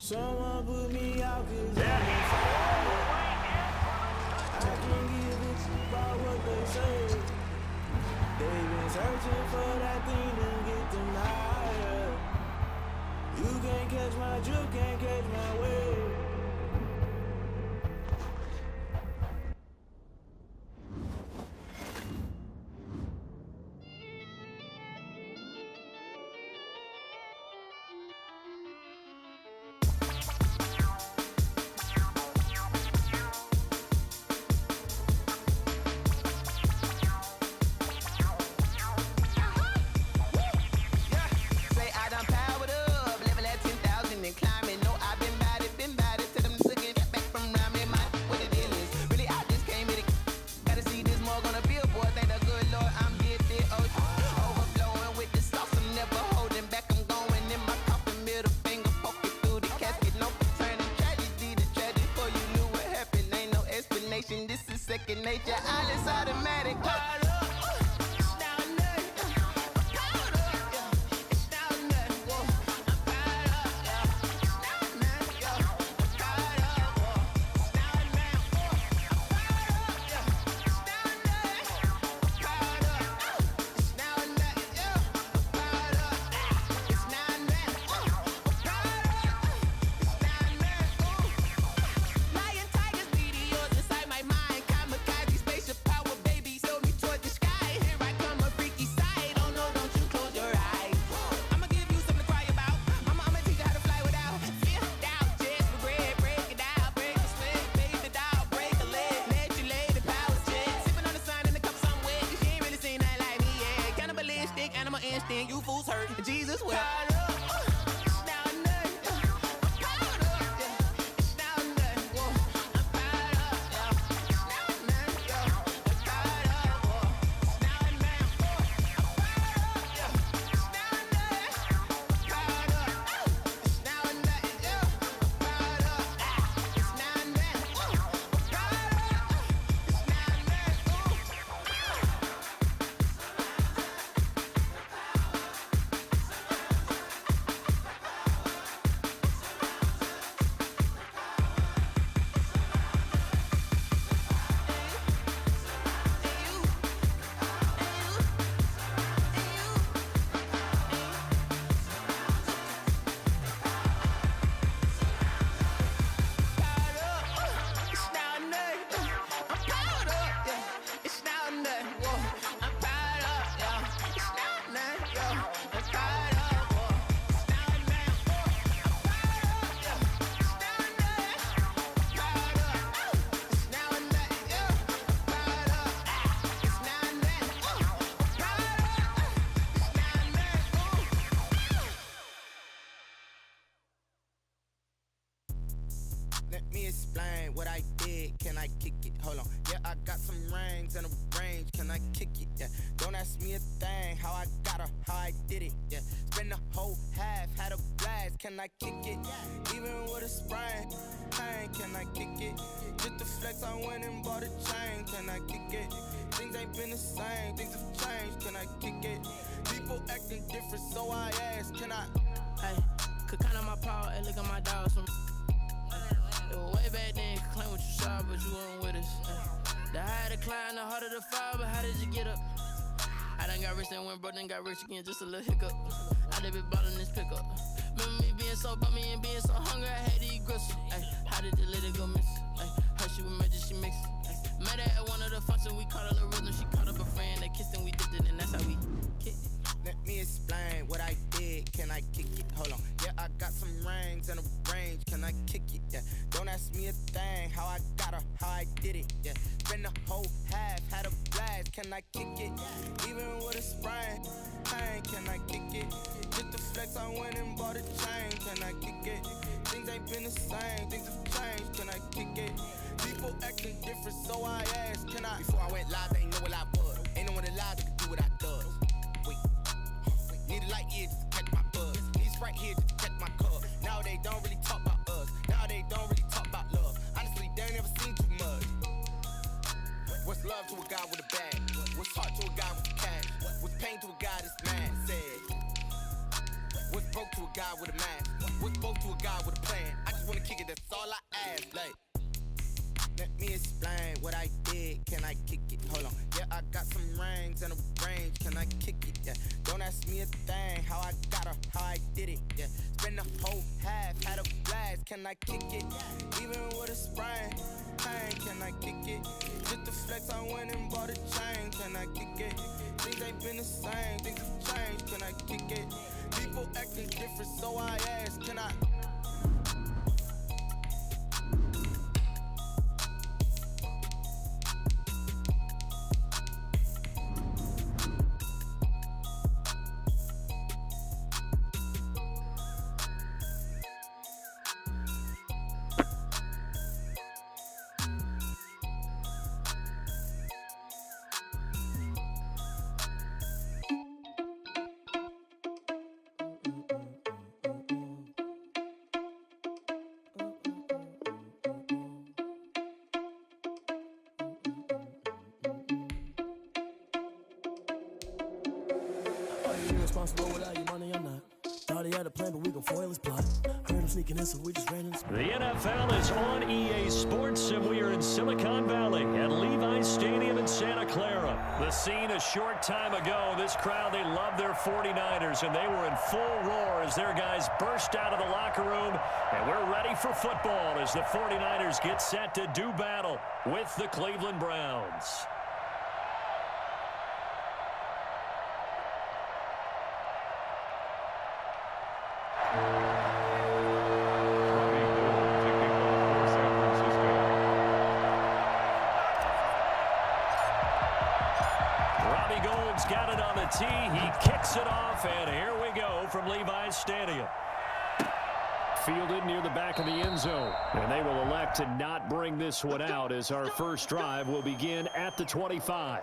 Someone put me out, cause I can't give a shit about what they say. They been searching for that thing to get them higher. You can't catch my drip, can't catch my wave. This is second nature, all is automatic. Animal instinct, you fools hurt. Jesus will. Let me explain what I did. Can I kick it? Hold on. Yeah, I got some rings and a range. Can I kick it? Yeah. Don't ask me a thing. How I got her, how I did it. Yeah. Spend the whole half, had a blast. Can I kick it? Even with a sprain. Pain, can I kick it? Just the flex, I went and bought a chain. Can I kick it? Things ain't been the same. Things have changed. Can I kick it? People acting different, so I ask. Can I? Hey, could count on my power and look at my dogs from. It was way back then, could claim what you saw, but you weren't with us. The higher the climb, the harder the fall, but how did you get up? I done got rich, then went broke, then got rich again, just a little hiccup. I done been ballin' this pickup. Remember me being so bummy and being so hungry, I had to eat gristle. Ay, how did the lady go miss? Ay, her she was magic, she mixed. Met her at one of the functions, we caught a little rhythm, she caught up a friend, they kissed and we dipped it, and that's how we kicked it. Let me explain what I did. Can I kick it? Hold on. Yeah, I got some rings and a range. Can I kick it? Yeah. Don't ask me a thing. How I got her, how I did it. Yeah. Spend the whole half, had a blast. Can I kick it? Even with a sprain. Pain, can I kick it? Just the flex, I went and bought a chain. Can I kick it? Things ain't been the same. Things have changed. Can I kick it? People acting different, so I asked. Can I? Before I went live, they ain't know what I was. Ain't no one alive that could do what I does. Need a light year just to catch my buzz. Need Sprite here just to catch my cup. Now they don't really talk about us. Now they don't really talk about love. Honestly, they ain't never seen too much. What's love to a guy with a bag? What's heart to a guy with cash? What's pain to a guy that's mad? Said. What's broke to a guy with a mask? We spoke to a guy with a plan. I just wanna kick it, that's all I ask. Like, let me explain what I did. Can I kick it? Hold on. Yeah, I got some rings and a range. Can I kick it? Yeah. Don't ask me a thing. How I got her, how I did it. Yeah. Spend the whole half, had a blast. Can I kick it? Even with a sprain. Pain, can I kick it? Just the flex, I went and bought a chain. Can I kick it? Things ain't been the same. Things have changed. Can I kick it? People acting different, so I ask. Can I? Responsible without your money, I'm not. Thought he had a plan, but we gon' foil his plot. Heard him sneaking in, so we just ran in. The NFL is on EA Sports, and we are in Silicon Valley at Levi's Stadium in Santa Clara. The scene a short time ago. This crowd, they love their 49ers, and they were in full roar as their guys burst out of the locker room. And we're ready for football as the 49ers get set to do battle with the Cleveland Browns. Got it on the tee. He kicks it off, and here we go from Levi's Stadium. Fielded near the back of the end zone. And they will elect to not bring this one out as our first drive will begin at the 25.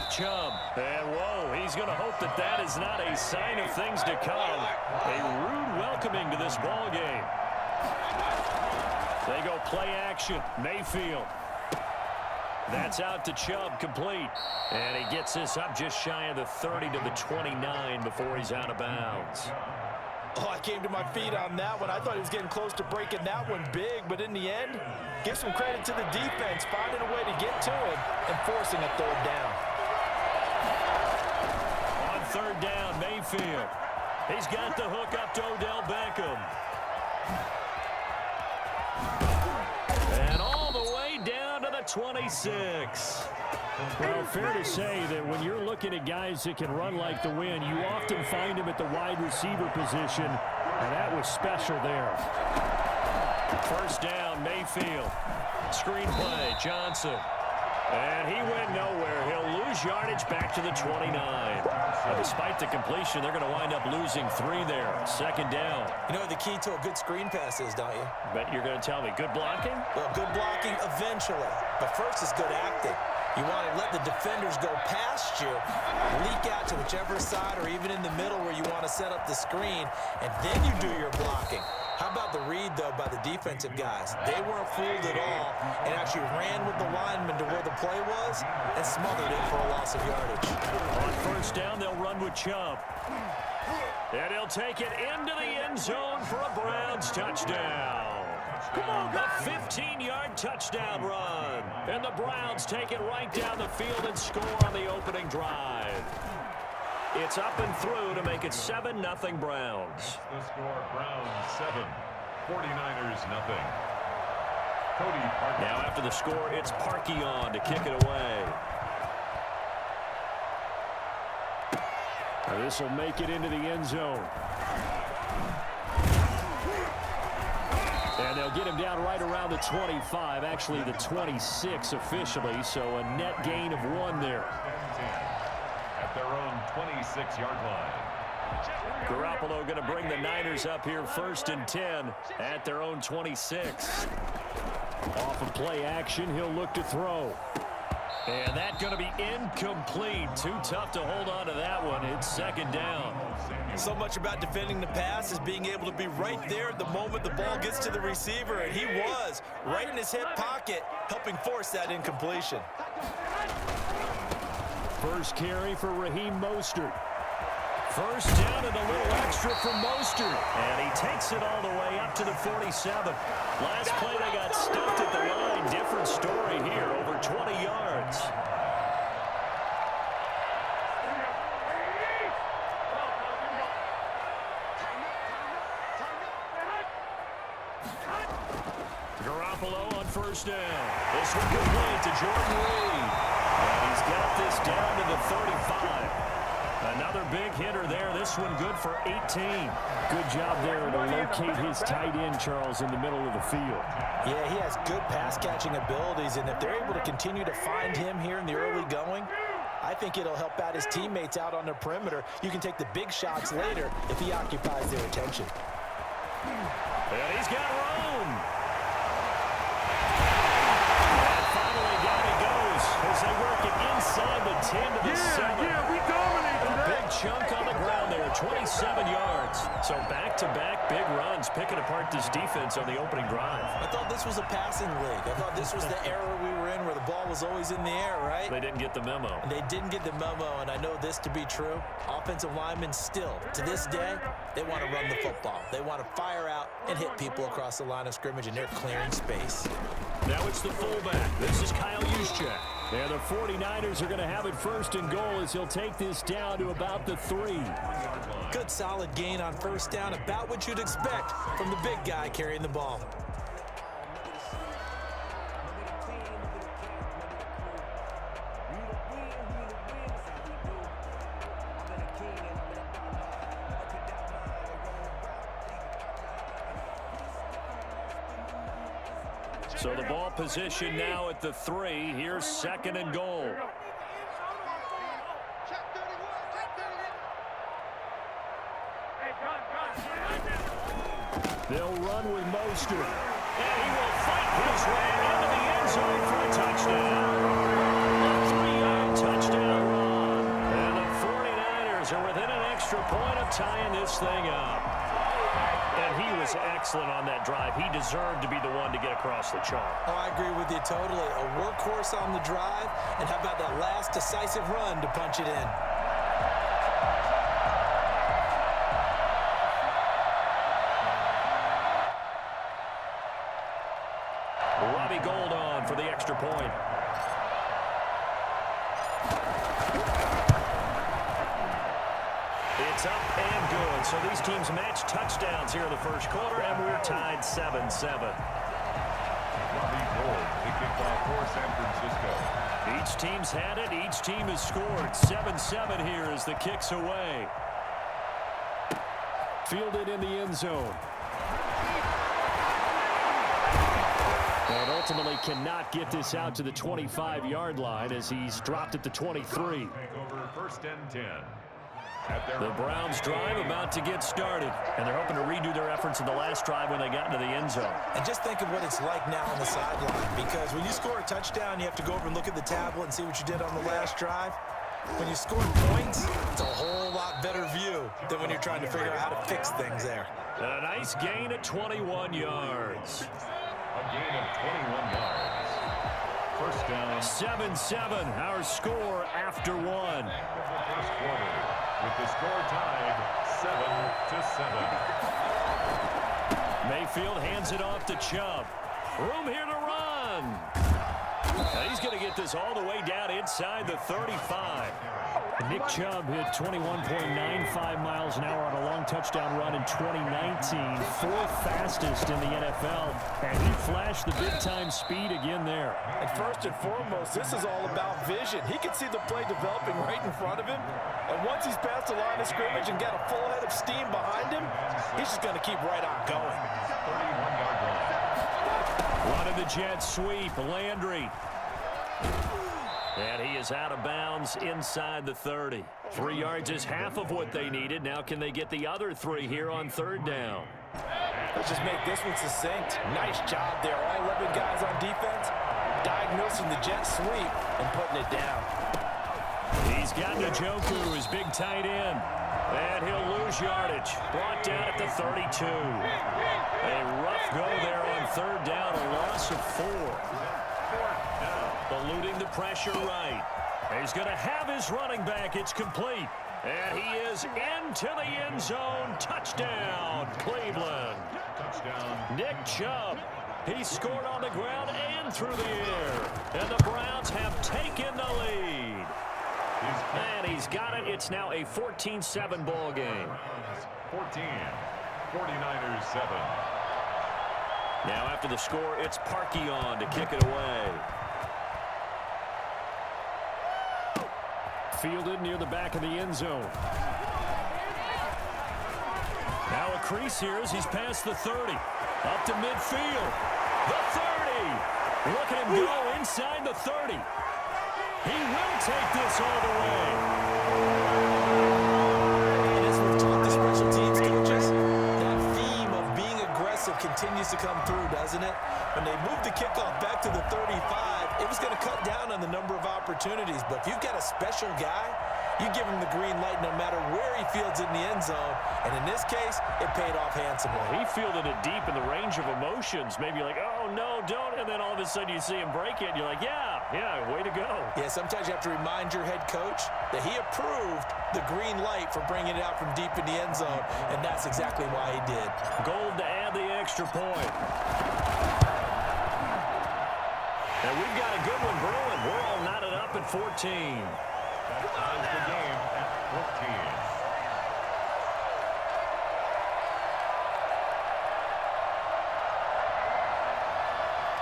Chubb. And whoa, he's going to hope that that is not a sign of things to come. A rude welcoming to this ball game. They go play action. Mayfield. That's out to Chubb, complete. And he gets this up just shy of the 30 to the 29 before he's out of bounds. Oh, I came to my feet on that one. I thought he was getting close to breaking that one big, but in the end, give some credit to the defense, finding a way to get to it and forcing a third down. On third down, Mayfield. He's got the hook up to Odell Beckham. And all the way down to the 26. Well, fair to say that when you're looking at guys that can run like the wind, you often find them at the wide receiver position, and that was special there. First down, Mayfield. Screen play, Johnson. And he went nowhere. He'll lose yardage back to the 29. Now, despite the completion, they're going to wind up losing 3 there. Second down. You know what the key to a good screen pass is, don't you? Bet you're going to tell me good blocking? Well, good blocking eventually. But first is good acting. You want to let the defenders go past you, leak out to whichever side or even in the middle where you want to set up the screen, and then you do your blocking. How about the read, though, by the defensive guys? They weren't fooled at all and actually ran with the lineman to where the play was and smothered it for a loss of yardage. On first down, they'll run with Chubb. And he'll take it into the end zone for a Browns touchdown. Come on, guys. A 15-yard touchdown run. And the Browns take it right down the field and score on the opening drive. It's up and through to make it 7-0 Browns. The score, Browns 7, 49ers 0. Cody Parkey. Now after the score, it's Parkey on to kick it away. Now this will make it into the end zone. And they'll get him down right around the 25, actually the 26 officially, so a net gain of 1 there. At their own 26-yard line. Garoppolo going to bring the Niners up here 1st and 10 at their own 26. Off of play action, he'll look to throw. And that's going to be incomplete. Too tough to hold on to that one. It's second down. So much about defending the pass is being able to be right there at the moment the ball gets to the receiver, and he was right in his hip pocket, helping force that incompletion. First carry for Raheem Mostert. First down and a little extra for Mostert. And he takes it all the way up to the 47. Last play they got stuffed at the line. Different story here, over 20 yards. Garoppolo on first down. This one complete to Jordan Reed. And he's got this down to the 35. Another big hitter there. This one good for 18. Good job there to locate his tight end, Charles, in the middle of the field. Yeah, he has good pass-catching abilities, and if they're able to continue to find him here in the early going, I think it'll help out his teammates out on the perimeter. You can take the big shots later if he occupies their attention. And he's got room. And finally down he goes as they work it inside the 10 to the 7. Yeah, we dominate today. Big chunk on the ground there, 27 yards. So back-to-back big runs, picking apart this defense on the opening drive. I thought this was a passing league. I thought this was the era we were in where the ball was always in the air, right? They didn't get the memo. And they didn't get the memo, and I know this to be true. Offensive linemen still, to this day, they want to run the football. They want to fire out and hit people across the line of scrimmage, and they're clearing space. Now it's the fullback. This is Kyle Juszczyk. And the 49ers are going to have it first and goal as he'll take this down to about the 3. Good solid gain on first down, about what you'd expect from the big guy carrying the ball. So the ball position now at the 3. Here's second and goal. They'll run with Mostert. And he will fight his way into the end zone for a touchdown. A 3-yard touchdown run. And the 49ers are within an extra point of tying this thing up. And he was excellent on that drive. He deserved to be the one to get across the chalk. Oh, I agree with you totally. A workhorse on the drive, and how about that last decisive run to punch it in? Robbie Gould on for the extra point. It's up and good. So these teams match touchdowns here in the first quarter, and we're tied 7-7. Robbie Gould, the kickoff for San Francisco. Each team's had it. Each team has scored. 7-7 here as the kick's away. Fielded in the end zone. And ultimately cannot get this out to the 25-yard line as he's dropped at the 23. Over first and 10. The Browns drive about to get started, and they're hoping to redo their efforts in the last drive when they got into the end zone. And just think of what it's like now on the sideline, because when you score a touchdown, you have to go over and look at the tablet and see what you did on the last drive. When you score points, it's a whole lot better view than when you're trying to figure out how to fix things there. A nice gain at 21 yards. A gain of 21 yards. First down. 7-7, our score after one. First quarter, with the score tied 7-7. Mayfield hands it off to Chubb. Room here to run. Now he's going to get this all the way down inside the 35. Nick Chubb hit 21.95 miles an hour on a long touchdown run in 2019, 4th fastest in the NFL, and he flashed the big-time speed again there. And first and foremost, this is all about vision. He can see the play developing right in front of him, and once he's past the line of scrimmage and got a full head of steam behind him, he's just going to keep right on going. 31-yard line. Running the jet sweep, Landry. And he is out of bounds inside the 30. 3 yards is half of what they needed. Now can they get the other 3 here on 3rd down? Let's just make this one succinct. Nice job there. All 11 guys on defense diagnosing the jet sweep and putting it down. He's got Njoku, his big tight end. And he'll lose yardage. Brought down at the 32. A rough go there on 3rd down, a loss of 4. Eluding the pressure right. He's going to have his running back. It's complete. And he is into the end zone. Touchdown, Cleveland. Touchdown. Nick Chubb. He scored on the ground and through the air. And the Browns have taken the lead. And he's got it. It's now a 14-7 ball game. 14. 49ers 7. Now after the score, it's Parkey on to kick it away. Fielded near the back of the end zone. Now a crease here as he's past the 30. Up to midfield. The 30. Look at him go inside the 30. He will take this all the way. And as we've taught the special teams coaches, that theme of being aggressive continues to come through, doesn't it? When they moved the kickoff back to the 35, it was going to cut down on the number of opportunities. But if you've got a special guy, you give him the green light no matter where he fields in the end zone. And in this case, it paid off handsomely. He fielded it deep in the range of emotions. Maybe like, oh, no, don't. And then all of a sudden you see him break it. And you're like, yeah, way to go. Yeah, sometimes you have to remind your head coach that he approved the green light for bringing it out from deep in the end zone. And that's exactly why he did. Gold to add the extra point. And we've got a good one brewing. We're all knotted up at 14. That ties the game at 14.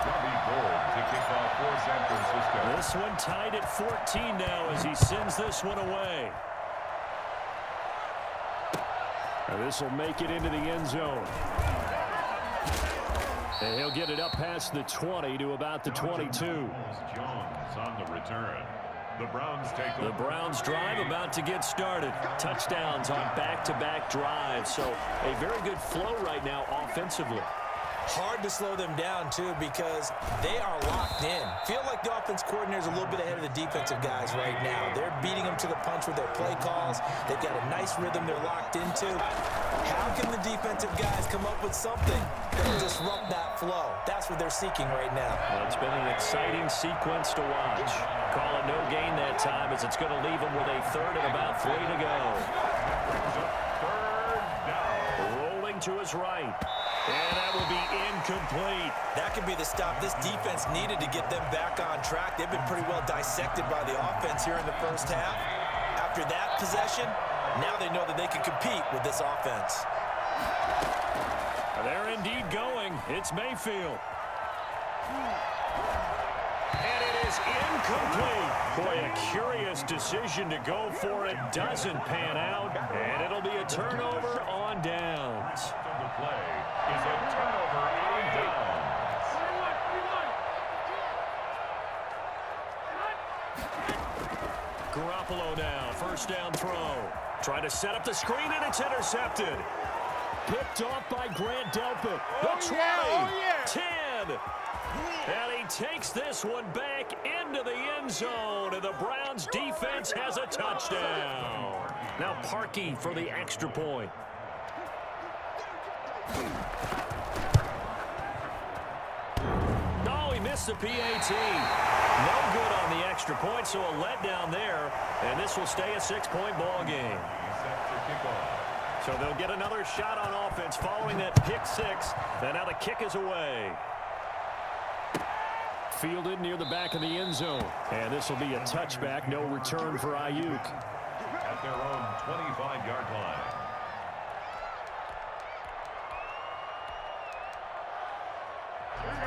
Robbie Gould to kick off for San Francisco. This one tied at 14 now as he sends this one away. And this will make it into the end zone. And he'll get it up past the 20 to about the 22. Jones on the return. The Browns take over. The Browns drive about to get started. Touchdowns on back-to-back drives. So a very good flow right now offensively. Hard to slow them down, too, because they are locked in. Feel like the offense coordinator is a little bit ahead of the defensive guys right now. They're beating them to the punch with their play calls. They've got a nice rhythm they're locked into. How can the defensive guys come up with something that will disrupt that flow? That's what they're seeking right now. Well, it's been an exciting sequence to watch. Call it no gain that time as it's going to leave them with a 3rd and about 3 to go. 3rd down. Rolling to his right. And that will be incomplete. That could be the stop this defense needed to get them back on track. They've been pretty well dissected by the offense here in the first half. After that possession, now they know that they can compete with this offense. They're indeed going. It's Mayfield. And it is incomplete. Boy, a curious decision to go for it. Doesn't pan out. And it'll be a turnover on downs. The play is a turnover on downs. Garoppolo now, 1st down throw. Trying to set up the screen, and it's intercepted. Picked off by Grant Delpit. The 20, 10. And he takes this one back into the end zone, and the Browns defense has a touchdown. Now Parkey for the extra point. Oh, he missed the PAT. No good on the extra point, so a letdown there. And this will stay a 6-point ball game. So they'll get another shot on offense following that pick 6. And now the kick is away. Fielded near the back of the end zone. And this will be a touchback. No return for Ayuk. At their own 25-yard line.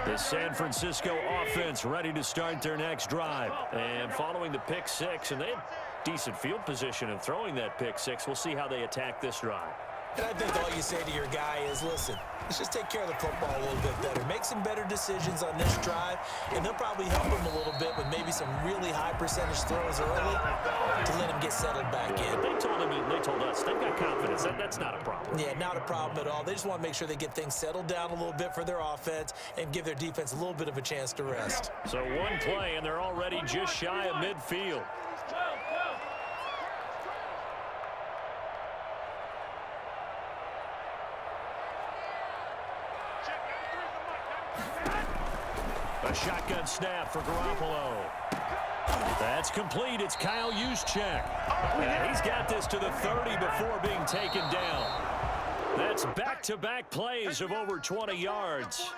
The San Francisco offense ready to start their next drive. And following the pick 6, and they have decent field position in throwing that pick 6. We'll see how they attack this drive. And I think all you say to your guy is, listen, let's just take care of the football a little bit better. Make some better decisions on this drive, and they'll probably help him a little bit with maybe some really high percentage throws early to let him get settled back in. But they told us they've got confidence. That's not a problem. Yeah, not a problem at all. They just want to make sure they get things settled down a little bit for their offense and give their defense a little bit of a chance to rest. So one play, and they're already just shy of midfield. A shotgun snap for Garoppolo. That's complete. It's Kyle Juszczyk. And he's got this to the 30 before being taken down. That's back-to-back plays of over 20 yards.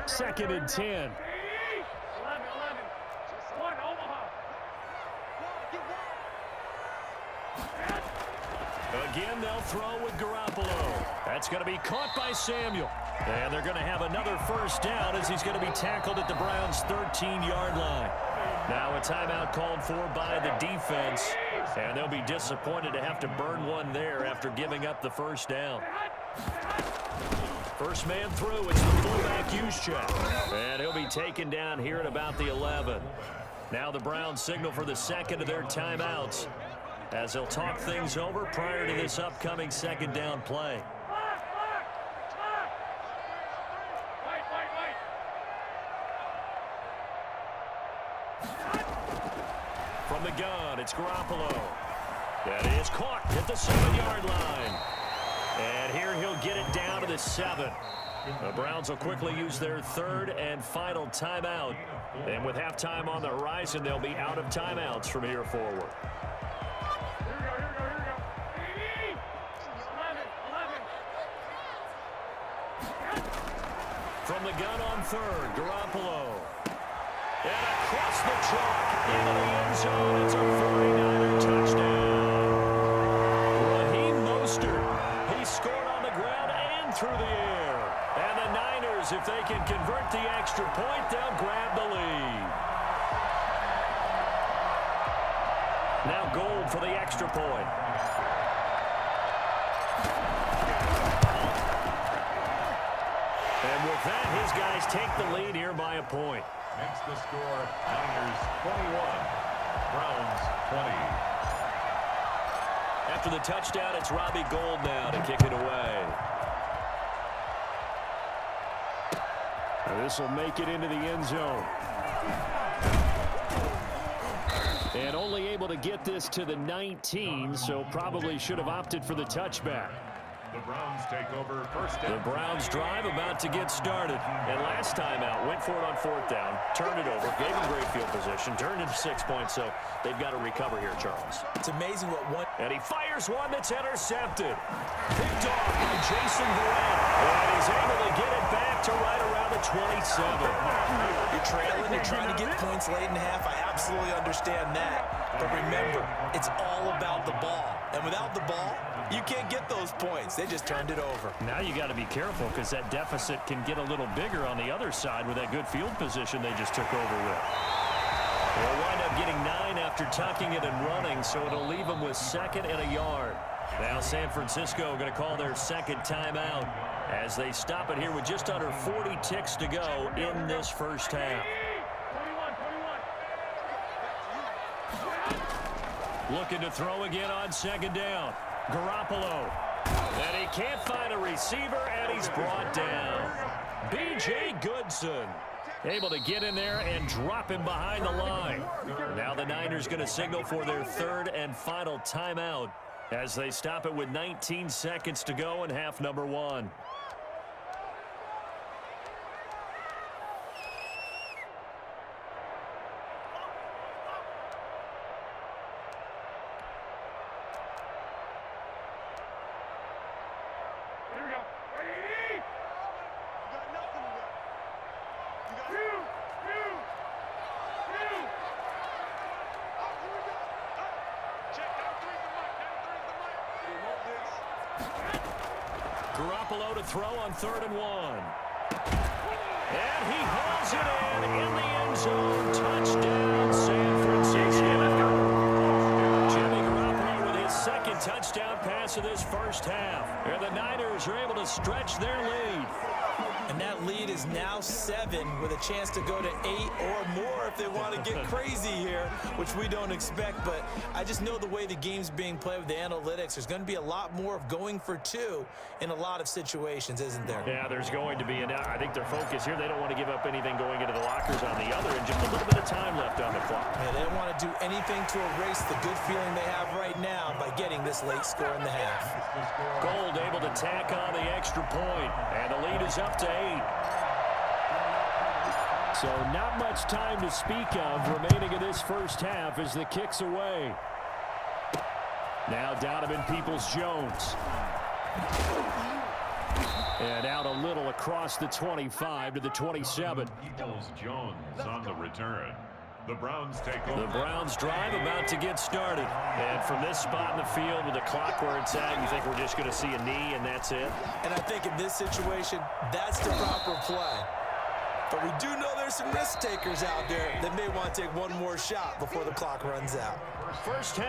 Second and 10. Again, they'll throw with Garoppolo. That's going to be caught by Samuel. And they're going to have another first down as he's going to be tackled at the Browns' 13-yard line. Now a timeout called for by the defense. And they'll be disappointed to have to burn one there after giving up the first down. First man through, it's the fullback Juszczyk. And he'll be taken down here at about the 11. Now the Browns signal for the second of their timeouts, as they'll talk things over prior to this upcoming second down play. From the gun, it's Garoppolo. That is caught at the 7-yard line. And here he'll get it down to the 7. The Browns will quickly use their third and final timeout. And with halftime on the horizon, they'll be out of timeouts from here forward. From the gun on third, Garoppolo. And across the chalk into the end zone. It's a 49er touchdown. Raheem Mostert. He scored on the ground and through the air. And the Niners, if they can convert the extra point, they'll grab the lead. Now Gold for the extra point. And with that, his guys take the lead here by a point. Makes the score Niners 21, Browns 20. After the touchdown, it's Robbie Gould now to kick it away. This will make it into the end zone. And only able to get this to the 19, so probably should have opted for the touchback. The Browns take over first down. The Browns drive about to get started. And last time out, went for it on fourth down, turned it over, gave them great field position, turned into 6 points, so they've got to recover here, Charles. It's amazing what one... And he fires one that's intercepted. Picked off by Jason Verrett. And he's able to get it back to right around the 27. You're trailing, you're trying to get points late in half. I absolutely understand that. But remember, it's all about the ball. And without the ball, you can't get those points. They just turned it over. Now you got to be careful because that deficit can get a little bigger on the other side with that good field position they just took over with. They'll wind up getting 9 after tucking it and running, so it'll leave them with second and a yard. Now San Francisco going to call their second timeout as they stop it here with just under 40 ticks to go in this first half. Looking to throw again on second down. Garoppolo. And he can't find a receiver, and he's brought down. B.J. Goodson able to get in there and drop him behind the line. Now the Niners going to signal for their third and final timeout as they stop it with 19 seconds to go in half number 1. Garoppolo to throw on 3rd and 1. And he hauls it in the end zone. Touchdown, San Francisco. Jimmy Garoppolo with his second touchdown pass of this first half. And the Niners are able to stretch their lead. And that lead is now 7 with a chance to go to 8 or more if they want to get crazy here, which we don't expect. But I just know the way the game's being played with the analytics, there's going to be a lot more of going for 2 in a lot of situations, isn't there? Yeah, there's going to be. And I think their focus here, they don't want to give up anything going into the lockers on the other, and just a little bit of time left on the clock. Yeah, they don't want to do anything to erase the good feeling they have right now by getting this late score in the half. Gold able to tack on the extra point, and the lead is up to 8. So not much time to speak of remaining in this first half as the kick's away. Now Donovan Peoples-Jones. And out a little across the 25 to the 27. Peoples-Jones on the return. The Browns take over. The Browns drive about to get started. And from this spot in the field with the clock where it's at, you think we're just going to see a knee and that's it? And I think in this situation, that's the proper play. But we do know there's some risk takers out there that may want to take one more shot before the clock runs out. First half.